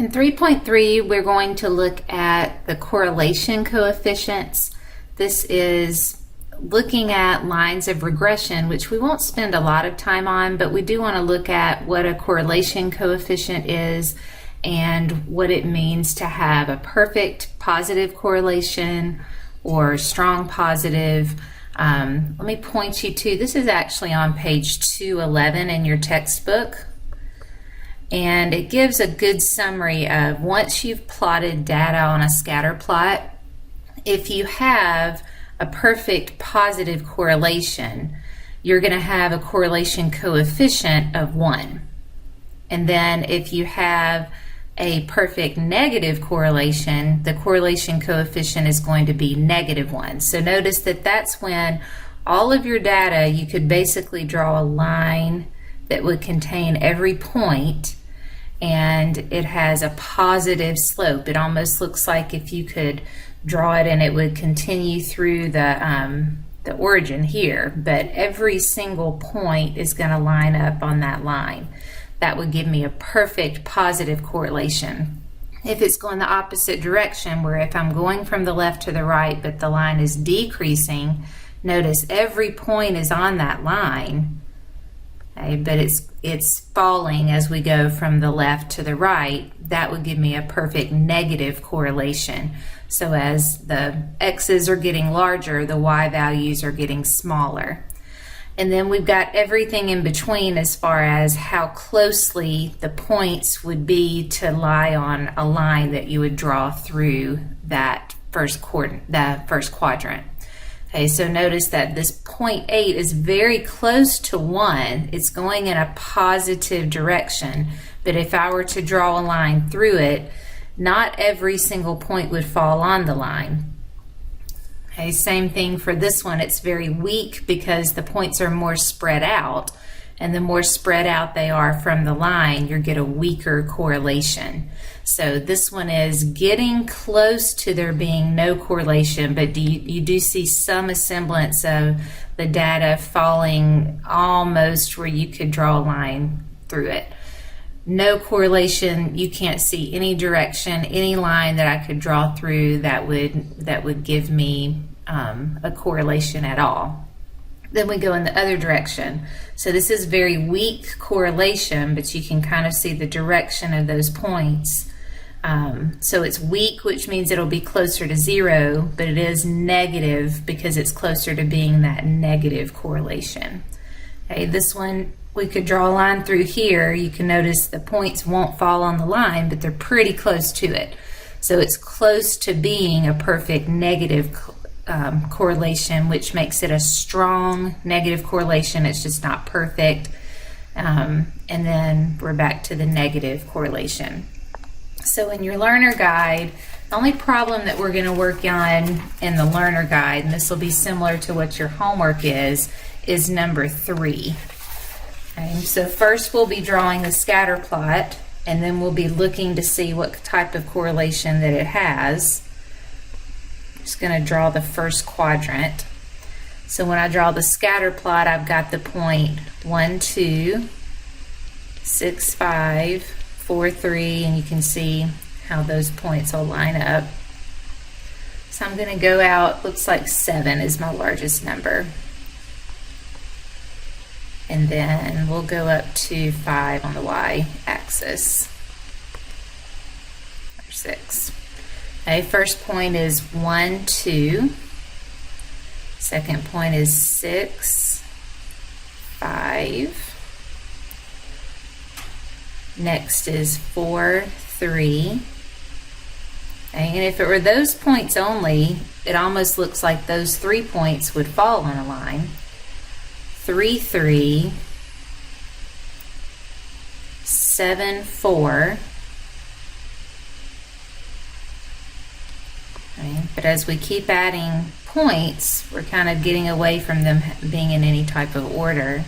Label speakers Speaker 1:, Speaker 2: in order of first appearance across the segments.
Speaker 1: In 3.3, we're going to look at the correlation coefficients. This is looking at lines of regression, which we won't spend a lot of time on, but we do want to look at what a correlation coefficient is and what it means to have a perfect positive correlation or strong positive. Let me point you to, this is actually on page 211 in your textbook. And it gives a good summary of once you've plotted data on a scatter plot, if you have a perfect positive correlation, you're going to have a correlation coefficient of 1. And then if you have a perfect negative correlation, the correlation coefficient is going to be -1. So notice that that's when all of your data, you could basically draw a line that would contain every point, and it has a positive slope. It almost looks like if you could draw it and it would continue through the origin here, but every single point is going to line up on that line. That would give me a perfect positive correlation. If it's going the opposite direction, where if I'm going from the left to the right but the line is decreasing, notice every point is on that line, okay, but it's falling as we go from the left to the right. That would give me a perfect negative correlation. So as the x's are getting larger, the y values are getting smaller. And then we've got everything in between as far as how closely the points would be to lie on a line that you would draw through that first quadrant. Okay, so notice that this 0.8 is very close to 1. It's going in a positive direction, but if I were to draw a line through it, not every single point would fall on the line. Okay, same thing for this one. It's very weak because the points are more spread out, and the more spread out they are from the line, you get a weaker correlation. So this one is getting close to there being no correlation, but you do see some semblance of the data falling almost where you could draw a line through it. No correlation, you can't see any direction, any line that I could draw through that would give me a correlation at all. Then we go in the other direction. So this is very weak correlation, but you can kind of see the direction of those points. So it's weak, which means it'll be closer to 0, but it is negative because it's closer to being that negative correlation. Okay, this one, we could draw a line through here. You can notice the points won't fall on the line, but they're pretty close to it. So it's close to being a perfect negative correlation, which makes it a strong negative correlation. It's just not perfect. And then we're back to the negative correlation. So in your learner guide, the only problem that we're going to work on in the learner guide, and this will be similar to what your homework is number 3. Okay, so first we'll be drawing the scatter plot, and then we'll be looking to see what type of correlation that it has. I'm just going to draw the first quadrant. So when I draw the scatter plot, I've got the point 1, 2, 6, 5, 4, 3, and you can see how those points will line up. So I'm going to go out, looks like 7 is my largest number. And then we'll go up to 5 on the y-axis, or 6. Okay, first point is 1, 2. Second point is 6, 5. Next is 4, 3. And if it were those points only, it almost looks like those 3 points would fall on a line. 3, 3, 7, 4. Okay. But as we keep adding points, we're kind of getting away from them being in any type of order.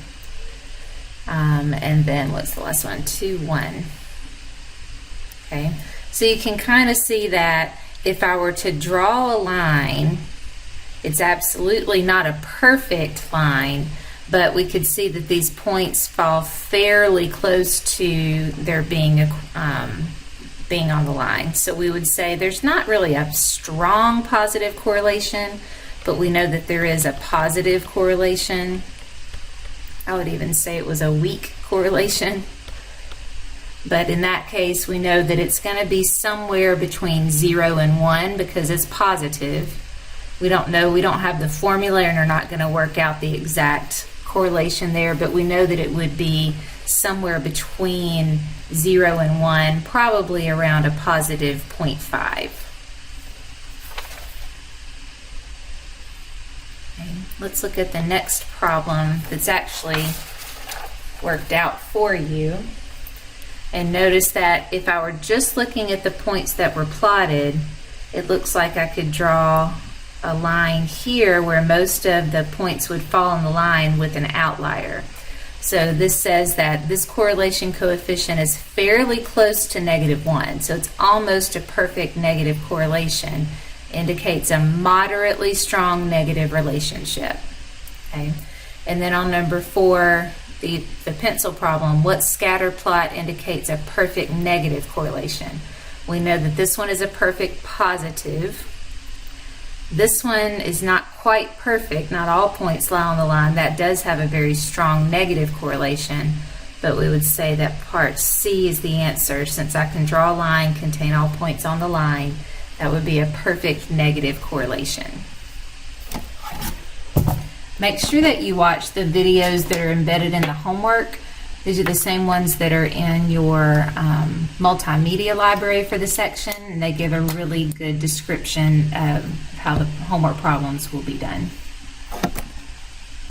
Speaker 1: And then what's the last one? 2, 1. Okay, so you can kind of see that if I were to draw a line, it's absolutely not a perfect line, but we could see that these points fall fairly close to there being being on the line. So we would say there's not really a strong positive correlation, but we know that there is a positive correlation. I would even say it was a weak correlation. But in that case, we know that it's going to be somewhere between 0 and 1 because it's positive. We don't know, we don't have the formula and are not going to work out the exact correlation there, but we know that it would be somewhere between 0 and 1, probably around a positive 0.5. Okay, let's look at the next problem that's actually worked out for you. And notice that if I were just looking at the points that were plotted, it looks like I could draw a line here where most of the points would fall on the line with an outlier. So this says that this correlation coefficient is fairly close to -1. So it's almost a perfect negative correlation. Indicates a moderately strong negative relationship. Okay. And then on number 4, the pencil problem, what scatter plot indicates a perfect negative correlation? We know that this one is a perfect positive. This one is not quite perfect, not all points lie on the line. That does have a very strong negative correlation, but we would say that part C is the answer. Since I can draw a line, contain all points on the line, that would be a perfect negative correlation. Make sure that you watch the videos that are embedded in the homework. These are the same ones that are in your multimedia library for the section, and they give a really good description of how the homework problems will be done.